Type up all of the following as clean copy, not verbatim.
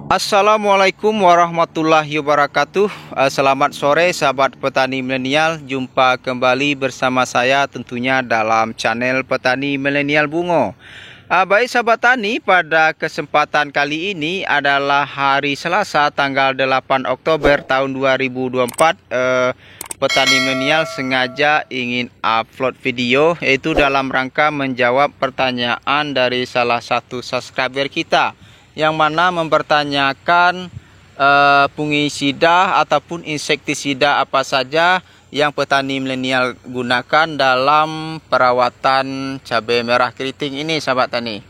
Assalamualaikum warahmatullahi wabarakatuh. Selamat sore sahabat petani milenial. Jumpa kembali bersama saya tentunya dalam channel Petani Milenial Bungo. Baik sahabat tani, pada kesempatan kali ini adalah hari Selasa tanggal 8 Oktober tahun 2024. Petani milenial sengaja ingin upload video yaitu dalam rangka menjawab pertanyaan dari salah satu subscriber kita, yang mana mempertanyakan fungisida ataupun insektisida apa saja yang petani milenial gunakan dalam perawatan cabai merah keriting ini sahabat tani.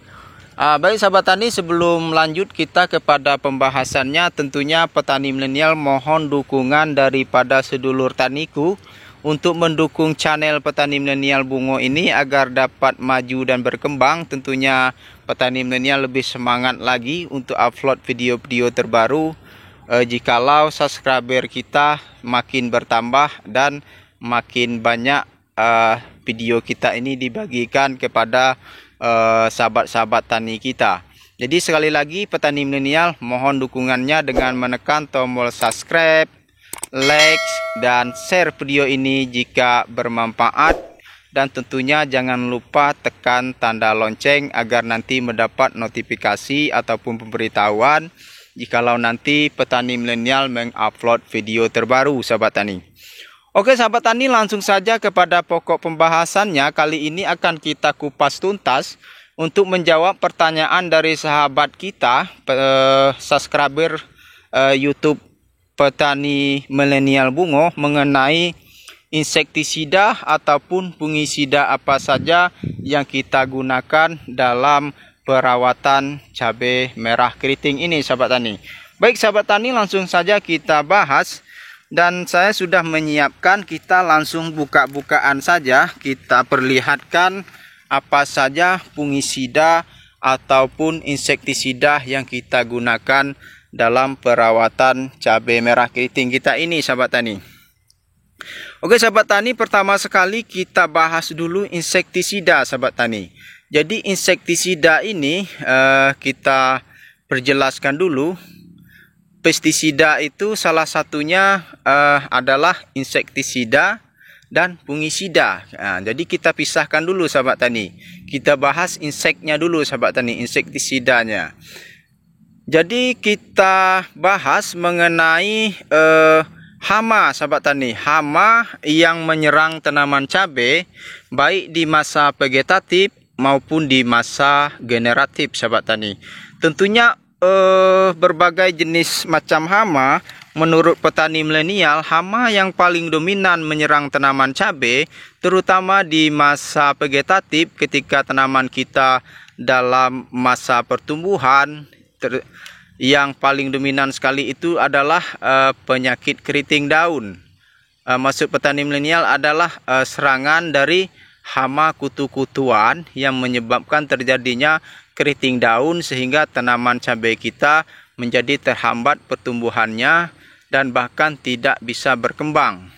Baik sahabat tani, sebelum lanjut kita kepada pembahasannya, tentunya petani milenial mohon dukungan daripada sedulur taniku untuk mendukung channel Petani Milenial Bungo ini agar dapat maju dan berkembang. Tentunya petani milenial lebih semangat lagi untuk upload video-video terbaru jikalau subscriber kita makin bertambah dan makin banyak video kita ini dibagikan kepada sahabat-sahabat tani kita. Jadi sekali lagi petani milenial mohon dukungannya dengan menekan tombol subscribe, like dan share video ini jika bermanfaat, dan tentunya jangan lupa tekan tanda lonceng agar nanti mendapat notifikasi ataupun pemberitahuan jikalau nanti petani milenial mengupload video terbaru sahabat tani. Oke sahabat tani, langsung saja kepada pokok pembahasannya. Kali ini akan kita kupas tuntas untuk menjawab pertanyaan dari sahabat kita, subscriber YouTube Petani Milenial Bungo, mengenai insektisida ataupun fungisida apa saja yang kita gunakan dalam perawatan cabai merah keriting ini sahabat tani. Baik sahabat tani, langsung saja kita bahas, dan saya sudah menyiapkan, kita langsung buka-bukaan saja. Kita perlihatkan apa saja fungisida ataupun insektisida yang kita gunakan dalam perawatan cabai merah keriting kita ini sahabat tani. Oke sahabat tani, pertama sekali kita bahas dulu insektisida sahabat tani. Jadi insektisida ini kita perjelaskan dulu. Pestisida itu salah satunya adalah insektisida dan fungisida. Jadi kita pisahkan dulu sahabat tani. Kita bahas inseknya dulu sahabat tani, insektisidanya. Jadi kita bahas mengenai hama sahabat tani. Hama yang menyerang tanaman cabai baik di masa vegetatif maupun di masa generatif sahabat tani. Tentunya berbagai jenis macam hama. Menurut petani milenial, hama yang paling dominan menyerang tanaman cabai terutama di masa vegetatif ketika tanaman kita dalam masa pertumbuhan. Yang paling dominan sekali itu adalah penyakit keriting daun. Maksud petani milenial adalah serangan dari hama kutu-kutuan yang menyebabkan terjadinya keriting daun sehingga tanaman cabai kita menjadi terhambat pertumbuhannya dan bahkan tidak bisa berkembang.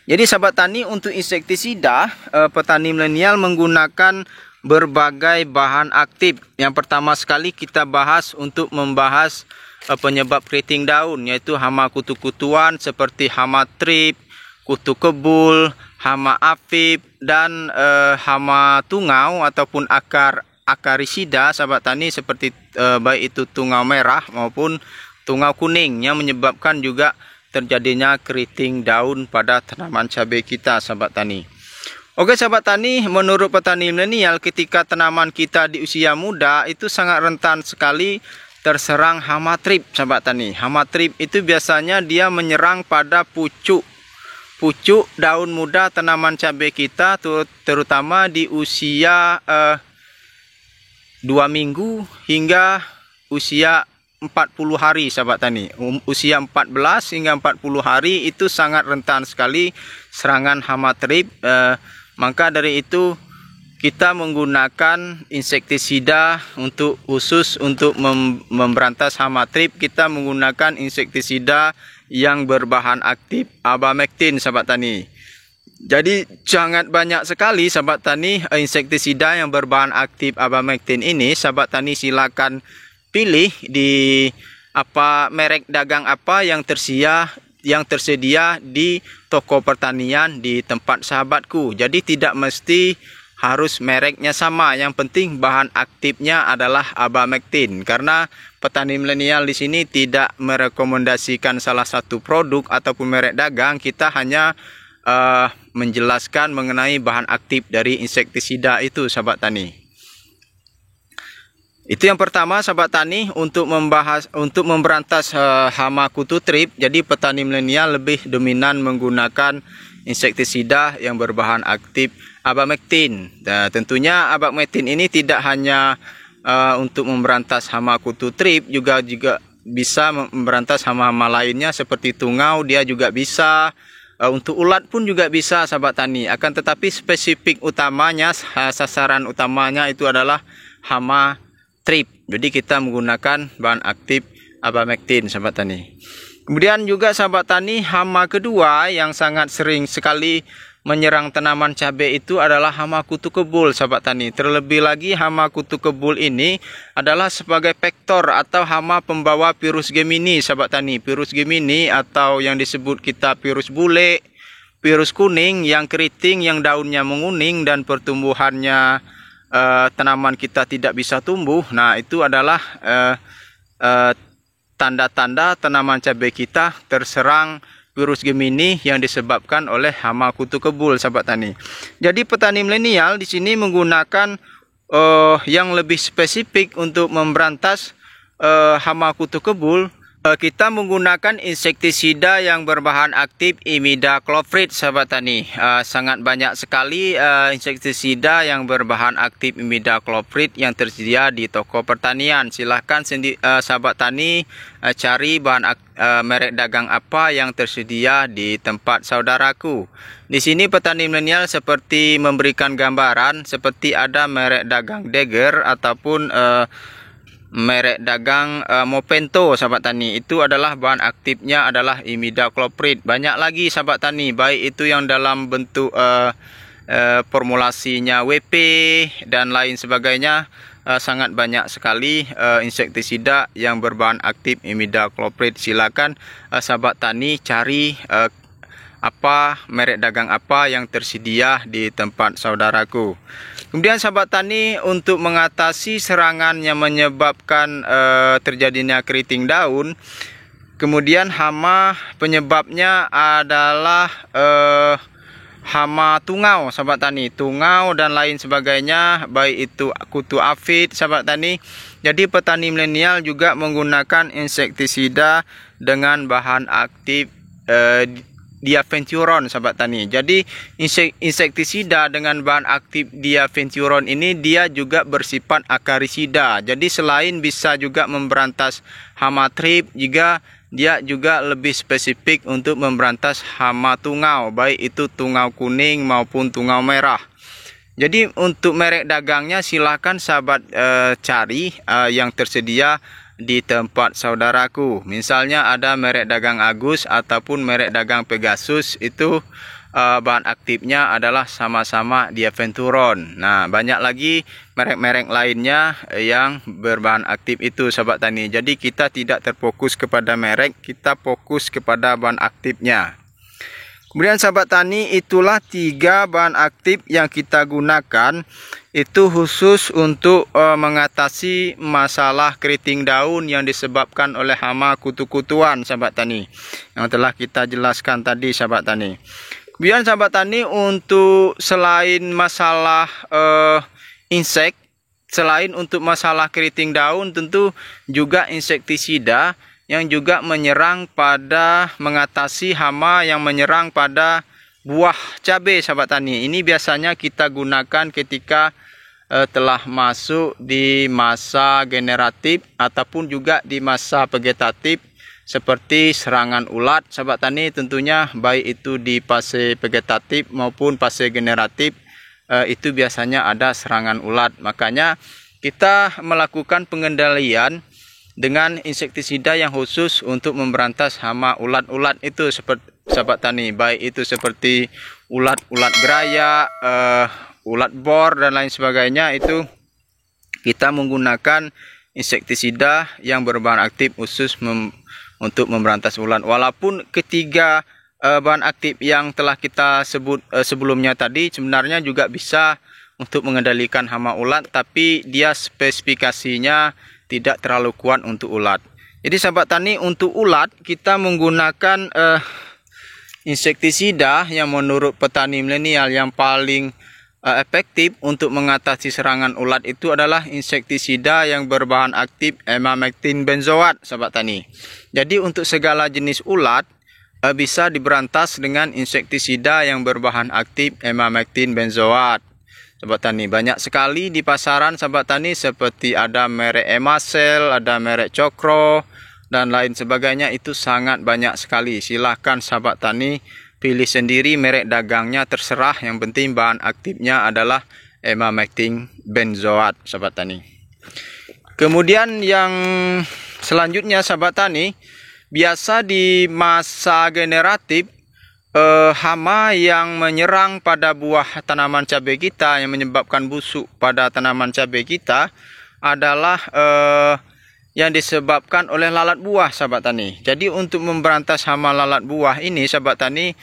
Jadi sahabat tani, untuk insektisida petani milenial menggunakan berbagai bahan aktif. Yang pertama sekali kita bahas untuk membahas penyebab keriting daun, yaitu hama kutu-kutuan seperti hama trip, kutu kebul, hama afib, dan hama tungau ataupun akarisida sahabat tani, seperti baik itu tungau merah maupun tungau kuning, yang menyebabkan juga terjadinya keriting daun pada tanaman cabai kita sahabat tani. Oke sahabat tani, menurut petani milenial, ketika tanaman kita di usia muda itu sangat rentan sekali terserang hama trip sahabat tani. Hama trip itu biasanya dia menyerang pada pucuk daun muda tanaman cabai kita, terutama di usia 2 minggu hingga usia 40 hari sahabat tani. Usia 14 hingga 40 hari itu sangat rentan sekali serangan hama trip. Maka dari itu kita menggunakan insektisida khusus untuk memberantas hama trip. Kita menggunakan insektisida yang berbahan aktif abamectin sahabat tani. Jadi sangat banyak sekali sahabat tani insektisida yang berbahan aktif abamectin ini. Sahabat tani silakan pilih di merek dagang apa yang tersedia di toko pertanian di tempat sahabatku. Jadi tidak mesti harus mereknya sama, yang penting bahan aktifnya adalah Abamectin. Karena petani milenial di sini tidak merekomendasikan salah satu produk ataupun merek dagang, kita hanya menjelaskan mengenai bahan aktif dari insektisida itu, sahabat tani. Itu yang pertama, sahabat tani, untuk memberantas hama kutu trip. Jadi petani milenial lebih dominan menggunakan insektisida yang berbahan aktif Abamectin. Nah, tentunya Abamectin ini tidak hanya untuk memberantas hama kutu trip, juga bisa memberantas hama-hama lainnya seperti tungau. Dia juga bisa, untuk ulat pun juga bisa, sahabat tani. Akan tetapi spesifik utamanya, sasaran utamanya itu adalah hama trip. Jadi kita menggunakan bahan aktif Abamectin, sahabat tani. Kemudian juga, sahabat tani, hama kedua yang sangat sering sekali menyerang tanaman cabai itu adalah hama kutu kebul, sahabat tani. Terlebih lagi, hama kutu kebul ini adalah sebagai vektor atau hama pembawa virus Gemini, sahabat tani. Virus Gemini atau yang disebut kita virus bule, virus kuning yang keriting, yang daunnya menguning dan pertumbuhannya tanaman kita tidak bisa tumbuh. Nah, itu adalah tanda-tanda tanaman cabai kita terserang virus Gemini yang disebabkan oleh hama kutu kebul, sahabat tani. Jadi petani milenial di sini menggunakan yang lebih spesifik untuk memberantas hama kutu kebul. Kita menggunakan insektisida yang berbahan aktif imidacloprid, sahabat tani. Sangat banyak sekali insektisida yang berbahan aktif imidacloprid yang tersedia di toko pertanian. Silahkan sahabat tani cari merek dagang apa yang tersedia di tempat saudaraku. Di sini petani milenial seperti memberikan gambaran, seperti ada merek dagang Dagger ataupun merek dagang Movento, sahabat tani. Itu adalah bahan aktifnya adalah imidacloprid. Banyak lagi, sahabat tani, baik itu yang dalam bentuk formulasinya WP dan lain sebagainya. Sangat banyak sekali insektisida yang berbahan aktif imidacloprid. Silakan sahabat tani cari merek dagang apa yang tersedia di tempat saudaraku. Kemudian, sahabat tani, untuk mengatasi serangan yang menyebabkan terjadinya keriting daun, kemudian hama penyebabnya adalah hama tungau, sahabat tani. Tungau dan lain sebagainya, baik itu kutu afid, sahabat tani. Jadi petani milenial juga menggunakan insektisida dengan bahan aktif diaventuron, sahabat tani. Jadi insektisida dengan bahan aktif diaventuron ini dia juga bersifat akarisida. Jadi selain bisa juga memberantas hama trip, dia juga lebih spesifik untuk memberantas hama tungau, baik itu tungau kuning maupun tungau merah. Jadi untuk merek dagangnya silahkan sahabat cari yang tersedia di tempat saudaraku. Misalnya ada merek dagang Agus ataupun merek dagang Pegasus, itu bahan aktifnya adalah sama-sama diaventuron. Nah, banyak lagi merek-merek lainnya yang berbahan aktif itu, sahabat tani. Jadi kita tidak terfokus kepada merek, kita fokus kepada bahan aktifnya. Kemudian, sahabat tani, itulah 3 bahan aktif yang kita gunakan. Itu khusus untuk mengatasi masalah keriting daun yang disebabkan oleh hama kutu-kutuan, sahabat tani, yang telah kita jelaskan tadi, sahabat tani. Kemudian, sahabat tani, untuk selain masalah selain untuk masalah keriting daun, tentu juga insektisida yang juga menyerang pada mengatasi hama yang menyerang pada buah cabai, sahabat tani. Ini biasanya kita gunakan ketika telah masuk di masa generatif ataupun juga di masa vegetatif, seperti serangan ulat, sahabat tani. Tentunya baik itu di fase vegetatif maupun fase generatif, itu biasanya ada serangan ulat. Makanya kita melakukan pengendalian dengan insektisida yang khusus untuk memberantas hama ulat-ulat itu, seperti sahabat tani, baik itu seperti ulat-ulat geraya, ulat bor dan lain sebagainya. Itu kita menggunakan insektisida yang berbahan aktif khusus untuk memberantas ulat. Walaupun ketiga bahan aktif yang telah kita sebut sebelumnya tadi sebenarnya juga bisa untuk mengendalikan hama ulat, tapi dia spesifikasinya tidak terlalu kuat untuk ulat. Jadi sahabat tani, untuk ulat kita menggunakan insektisida yang menurut petani milenial yang paling efektif untuk mengatasi serangan ulat itu adalah insektisida yang berbahan aktif emamectin benzoat, sahabat tani. Jadi untuk segala jenis ulat bisa diberantas dengan insektisida yang berbahan aktif emamectin benzoat. Sahabat tani, banyak sekali di pasaran sahabat tani, seperti ada merek Emacel, ada merek Cokro dan lain sebagainya. Itu sangat banyak sekali. Silahkan sahabat tani pilih sendiri merek dagangnya, terserah, yang penting bahan aktifnya adalah emamectin benzoat, sahabat tani. Kemudian yang selanjutnya sahabat tani, biasa di masa generatif hama yang menyerang pada buah tanaman cabai kita, yang menyebabkan busuk pada tanaman cabai kita adalah yang disebabkan oleh lalat buah, sahabat tani. Jadi untuk memberantas hama lalat buah ini sahabat tani,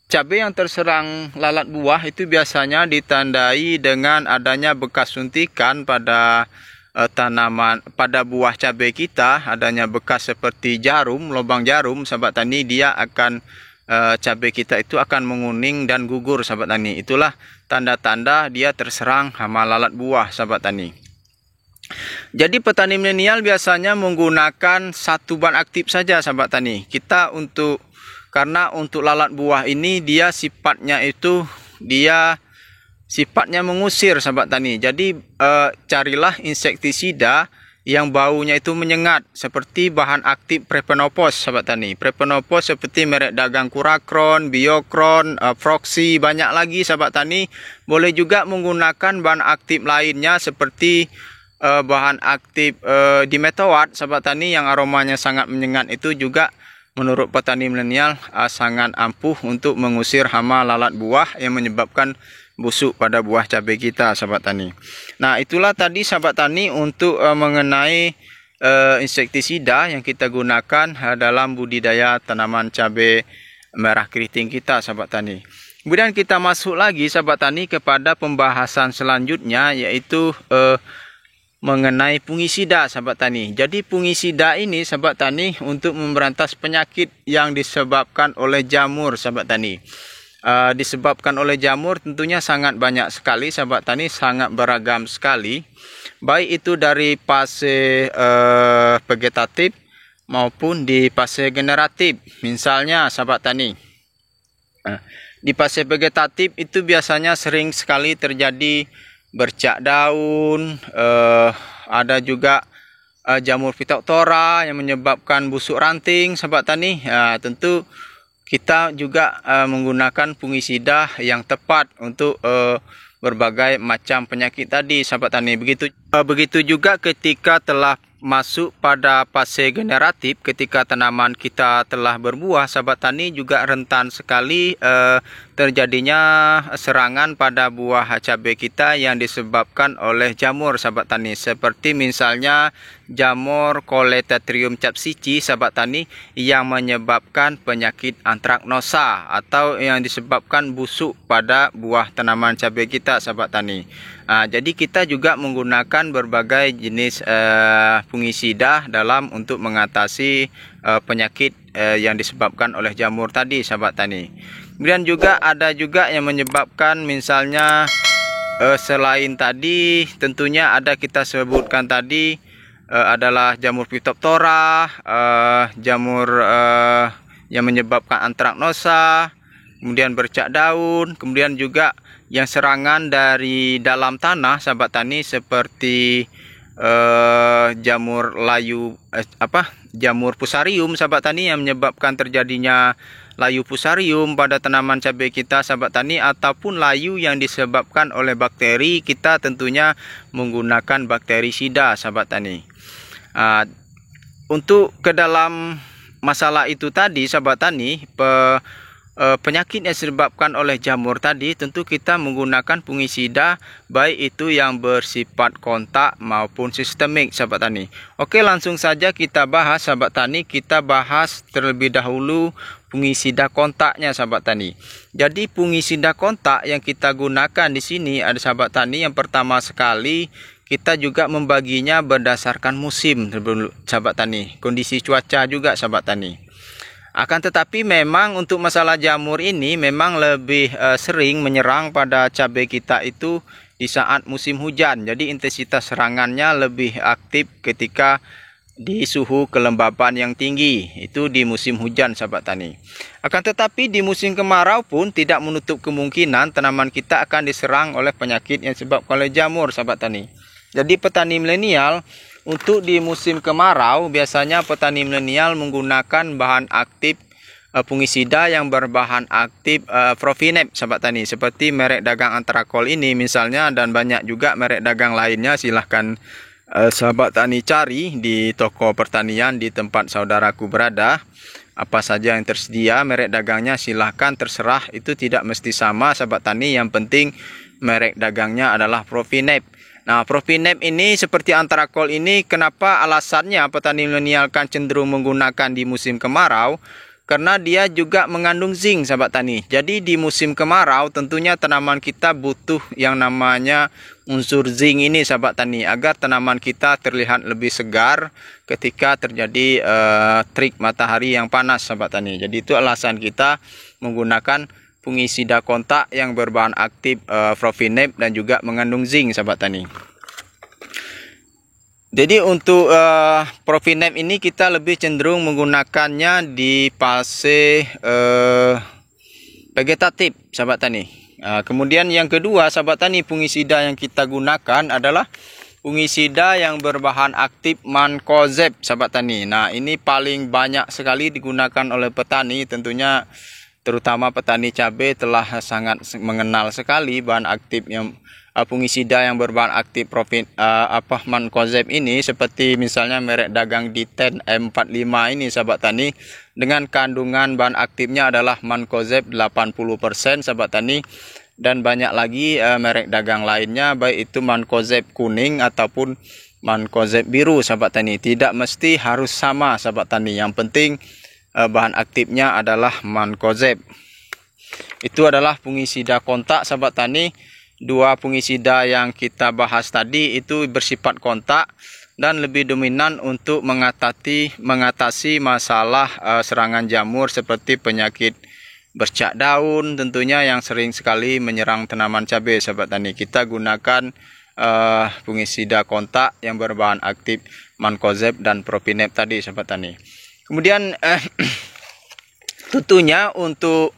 cabai yang terserang lalat buah itu biasanya ditandai dengan adanya bekas suntikan pada tanaman, pada buah cabai kita, adanya bekas seperti jarum, lubang jarum, sahabat tani. Dia akan cabai kita itu akan menguning dan gugur, sahabat tani. Itulah tanda-tanda dia terserang hama lalat buah, sahabat tani. Jadi petani milenial biasanya menggunakan satu bahan aktif saja, sahabat tani. Karena untuk lalat buah ini dia sifatnya mengusir, sahabat tani. Jadi carilah insektisida yang baunya itu menyengat, seperti bahan aktif Prepenopos, sahabat tani. Prepenopos seperti merek dagang Kurakron, Biokron, Proxy, banyak lagi, sahabat tani. Boleh juga menggunakan bahan aktif lainnya seperti bahan aktif Dimethoate, sahabat tani, yang aromanya sangat menyengat. Itu juga menurut petani milenial sangat ampuh untuk mengusir hama lalat buah yang menyebabkan busuk pada buah cabai kita, sahabat tani. Nah, itulah tadi sahabat tani untuk mengenai insektisida yang kita gunakan dalam budidaya tanaman cabai merah keriting kita, sahabat tani. Kemudian kita masuk lagi, sahabat tani, kepada pembahasan selanjutnya, yaitu mengenai fungisida, sahabat tani. Jadi fungisida ini, sahabat tani, untuk memberantas penyakit yang disebabkan oleh jamur, sahabat tani. Disebabkan oleh jamur tentunya sangat banyak sekali, sahabat tani, sangat beragam sekali. Baik itu dari fase vegetatif maupun di fase generatif. Misalnya, sahabat tani, di fase vegetatif itu biasanya sering sekali terjadi bercak daun, ada juga jamur Phytophthora yang menyebabkan busuk ranting, sahabat tani. Tentu kita juga menggunakan fungisida yang tepat untuk berbagai macam penyakit tadi, sahabat tani. Begitu juga ketika telah masuk pada fase generatif, ketika tanaman kita telah berbuah, sahabat tani, juga rentan sekali terjadinya serangan pada buah cabai kita yang disebabkan oleh jamur, sahabat tani. Seperti misalnya jamur Coleotherium capsici, sahabat tani, yang menyebabkan penyakit antraknosa atau yang disebabkan busuk pada buah tanaman cabai kita, sahabat tani. Jadi kita juga menggunakan berbagai jenis fungisida dalam untuk mengatasi penyakit yang disebabkan oleh jamur tadi, sahabat tani. Kemudian juga ada juga yang menyebabkan, misalnya selain tadi, tentunya ada kita sebutkan tadi adalah jamur Phytophthora, jamur yang menyebabkan antraknosa, kemudian bercak daun, kemudian juga yang serangan dari dalam tanah, sahabat tani, seperti jamur layu jamur fusarium, sahabat tani, yang menyebabkan terjadinya layu fusarium pada tanaman cabai kita, sahabat tani, ataupun layu yang disebabkan oleh bakteri. Kita tentunya menggunakan bakterisida, sahabat tani. Untuk ke dalam masalah itu tadi, sahabat tani, penyakit yang disebabkan oleh jamur tadi, tentu kita menggunakan fungisida baik itu yang bersifat kontak maupun sistemik, sahabat tani. Oke, langsung saja kita bahas, sahabat tani. Kita bahas terlebih dahulu fungisida kontaknya, sahabat tani. Jadi fungisida kontak yang kita gunakan di sini ada, sahabat tani, yang pertama sekali kita juga membaginya berdasarkan musim, sahabat tani. Kondisi cuaca juga, sahabat tani. Akan tetapi memang untuk masalah jamur ini memang lebih sering menyerang pada cabai kita itu di saat musim hujan. Jadi intensitas serangannya lebih aktif ketika di suhu kelembapan yang tinggi, itu di musim hujan, sahabat tani. Akan tetapi di musim kemarau pun tidak menutup kemungkinan tanaman kita akan diserang oleh penyakit yang disebabkan oleh jamur, sahabat tani. Jadi petani milenial untuk di musim kemarau biasanya petani milenial menggunakan bahan aktif fungisida yang berbahan aktif Profinep, sahabat tani, seperti merek dagang Antrakol ini misalnya, dan banyak juga merek dagang lainnya. Silahkan sahabat tani cari di toko pertanian di tempat saudaraku berada. Apa saja yang tersedia merek dagangnya silahkan, terserah, itu tidak mesti sama, sahabat tani. Yang penting merek dagangnya adalah Profinep. Nah, Profinep ini seperti Antrakol ini, kenapa alasannya petani milenial kan cenderung menggunakan di musim kemarau? Karena dia juga mengandung zinc, sahabat tani. Jadi di musim kemarau tentunya tanaman kita butuh yang namanya unsur zinc ini, sahabat tani, agar tanaman kita terlihat lebih segar ketika terjadi terik matahari yang panas, sahabat tani. Jadi itu alasan kita menggunakan fungisida kontak yang berbahan aktif Profinep dan juga mengandung zinc, sahabat tani. Jadi untuk Profinep ini kita lebih cenderung menggunakannya di fase vegetatif, sahabat tani. Kemudian yang kedua, sahabat tani, fungisida yang kita gunakan adalah fungisida yang berbahan aktif Mancozeb, sahabat tani. Nah, ini paling banyak sekali digunakan oleh petani, tentunya terutama petani cabai telah sangat mengenal sekali bahan aktif yang fungisida yang berbahan aktif Mancozeb ini, seperti misalnya merek dagang Diten M45 ini, sahabat tani, dengan kandungan bahan aktifnya adalah Mancozeb 80%, sahabat tani, dan banyak lagi merek dagang lainnya, baik itu Mancozeb kuning ataupun Mancozeb biru, sahabat tani. Tidak mesti harus sama, sahabat tani, yang penting bahan aktifnya adalah Mancozeb. Itu adalah fungisida kontak, sahabat tani. Dua fungisida yang kita bahas tadi itu bersifat kontak dan lebih dominan untuk mengatasi masalah serangan jamur seperti penyakit bercak daun, tentunya yang sering sekali menyerang tanaman cabai, sahabat tani. Kita gunakan fungisida kontak yang berbahan aktif Mancozeb dan Profinep tadi, sahabat tani. Kemudian tentunya untuk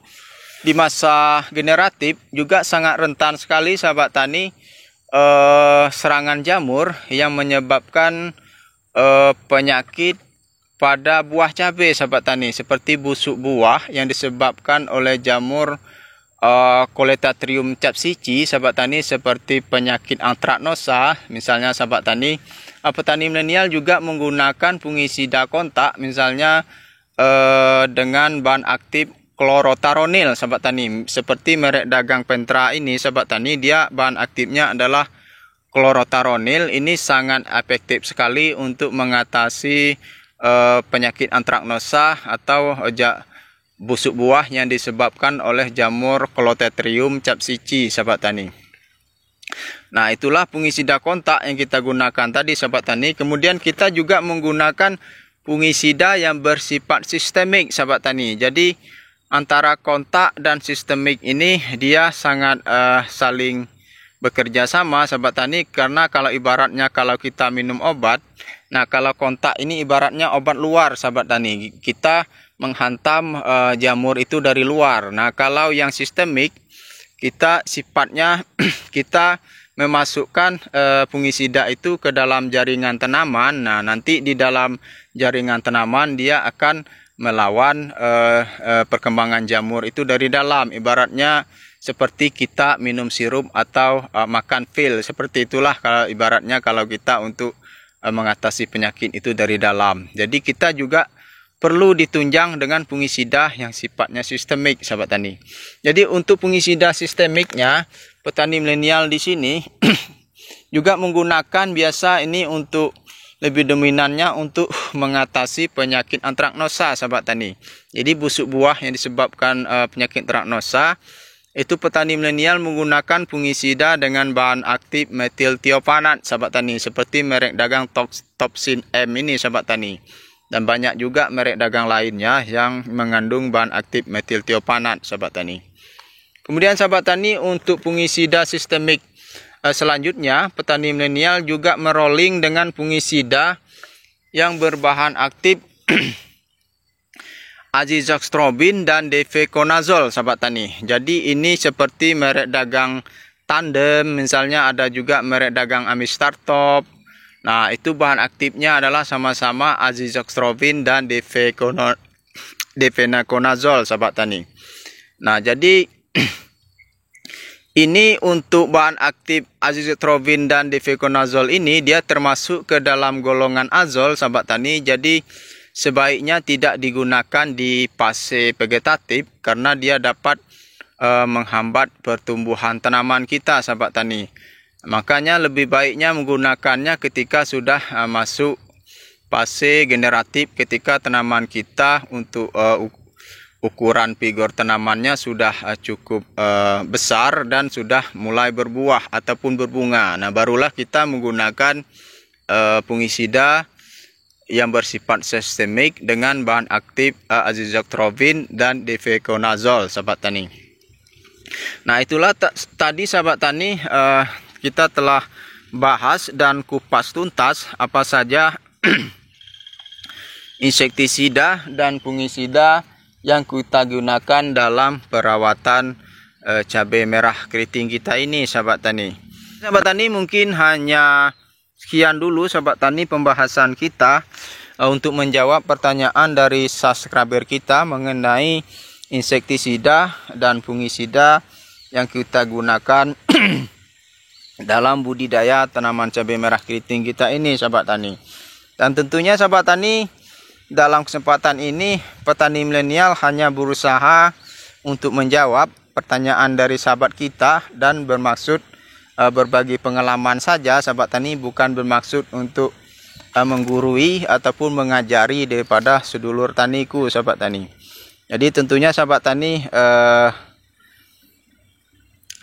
di masa generatif juga sangat rentan sekali, sahabat tani, serangan jamur yang menyebabkan penyakit pada buah cabai, sahabat tani, seperti busuk buah yang disebabkan oleh jamur Coleotherium capsici, sahabat tani, seperti penyakit antraknosa misalnya, sahabat tani. Petani milenial juga menggunakan fungisida kontak misalnya dengan bahan aktif klorotaronil, sahabat tani, seperti merek dagang Pentra ini, sahabat tani, dia bahan aktifnya adalah klorotaronil. Ini sangat efektif sekali untuk mengatasi penyakit antraknosa atau busuk buah yang disebabkan oleh jamur Coleotherium capsici, sahabat tani. Nah, itulah fungisida kontak yang kita gunakan tadi, sahabat tani. Kemudian kita juga menggunakan fungisida yang bersifat sistemik, sahabat tani. Jadi antara kontak dan sistemik ini dia sangat saling bekerja sama, sahabat tani, karena kalau ibaratnya kalau kita minum obat, nah kalau kontak ini ibaratnya obat luar, sahabat tani, kita menghantam jamur itu dari luar. Nah, kalau yang sistemik kita sifatnya kita memasukkan fungisida itu ke dalam jaringan tanaman. Nah, nanti di dalam jaringan tanaman dia akan melawan perkembangan jamur itu dari dalam. Ibaratnya seperti kita minum sirup atau makan pil, seperti itulah kalau ibaratnya kalau kita untuk mengatasi penyakit itu dari dalam. Jadi kita juga perlu ditunjang dengan fungisida yang sifatnya sistemik, sahabat tani. Jadi untuk fungisida sistemiknya, petani milenial di sini juga menggunakan biasa ini untuk lebih dominannya untuk mengatasi penyakit antraknosa, sahabat tani. Jadi busuk buah yang disebabkan penyakit antraknosa, itu petani milenial menggunakan fungisida dengan bahan aktif metiltiopanat, sahabat tani, seperti merek dagang Topsin M ini, sahabat tani. Dan banyak juga merek dagang lainnya yang mengandung bahan aktif metiltiopanat, sahabat tani. Kemudian sahabat tani, untuk fungisida sistemik selanjutnya, petani milenial juga merolling dengan fungisida yang berbahan aktif azizoxtrobin dan defeconazole, sahabat tani. Jadi ini seperti merek dagang Tandem, misalnya ada juga merek dagang Amistartop. Nah, itu bahan aktifnya adalah sama-sama azizoxtrobin dan defenaconazole, sahabat tani. Nah, jadi ini untuk bahan aktif azizoxtrobin dan defeconazole ini, dia termasuk ke dalam golongan azol, sahabat tani. Jadi sebaiknya tidak digunakan di fase vegetatif karena dia dapat menghambat pertumbuhan tanaman kita, sahabat tani. Makanya lebih baiknya menggunakannya ketika sudah masuk fase generatif, ketika tanaman kita untuk ukuran figure tanamannya sudah cukup besar dan sudah mulai berbuah ataupun berbunga. Nah, barulah kita menggunakan fungisida yang bersifat sistemik dengan bahan aktif azizoxtrobin dan defeconazole, sahabat tani. Nah, itulah tadi, sahabat tani, kita telah bahas dan kupas tuntas apa saja insektisida dan fungisida yang kita gunakan dalam perawatan cabai merah keriting kita ini, sahabat tani. Sahabat tani, mungkin hanya sekian dulu, sahabat tani, pembahasan kita untuk menjawab pertanyaan dari subscriber kita mengenai insektisida dan fungisida yang kita gunakan dalam budidaya tanaman cabai merah keriting kita ini, sahabat tani. Dan tentunya, sahabat tani, dalam kesempatan ini petani milenial hanya berusaha untuk menjawab pertanyaan dari sahabat kita dan bermaksud berbagi pengalaman saja, sahabat tani, bukan bermaksud untuk menggurui ataupun mengajari daripada sedulur taniku, sahabat tani. Jadi tentunya, sahabat tani,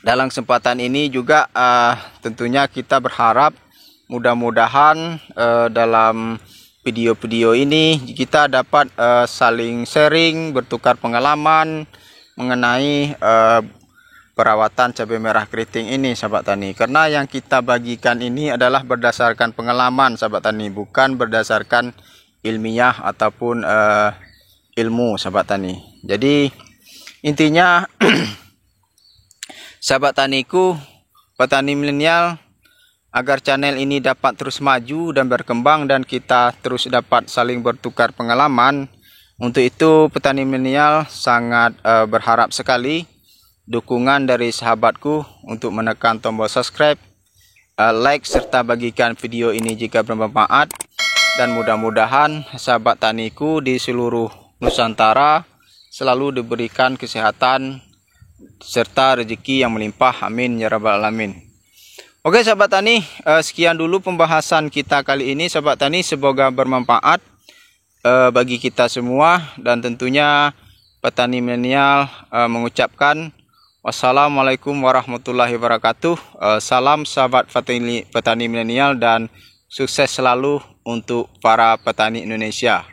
dalam kesempatan ini juga tentunya kita berharap mudah-mudahan dalam video-video ini kita dapat saling sharing, bertukar pengalaman mengenai perawatan cabai merah keriting ini, sahabat tani. Karena yang kita bagikan ini adalah berdasarkan pengalaman, sahabat tani, bukan berdasarkan ilmiah ataupun ilmu, sahabat tani. Jadi intinya sahabat taniku, petani milenial, agar channel ini dapat terus maju dan berkembang dan kita terus dapat saling bertukar pengalaman. Untuk itu petani milenial sangat berharap sekali dukungan dari sahabatku untuk menekan tombol subscribe, like, serta bagikan video ini jika bermanfaat. Dan mudah-mudahan sahabat taniku di seluruh Nusantara selalu diberikan kesehatan serta rezeki yang melimpah, amin ya rabbal alamin. Oke, sahabat tani, sekian dulu pembahasan kita kali ini, sahabat tani. Semoga bermanfaat bagi kita semua, dan tentunya petani milenial mengucapkan wassalamualaikum warahmatullahi wabarakatuh. Salam sahabat petani milenial dan sukses selalu untuk para petani Indonesia.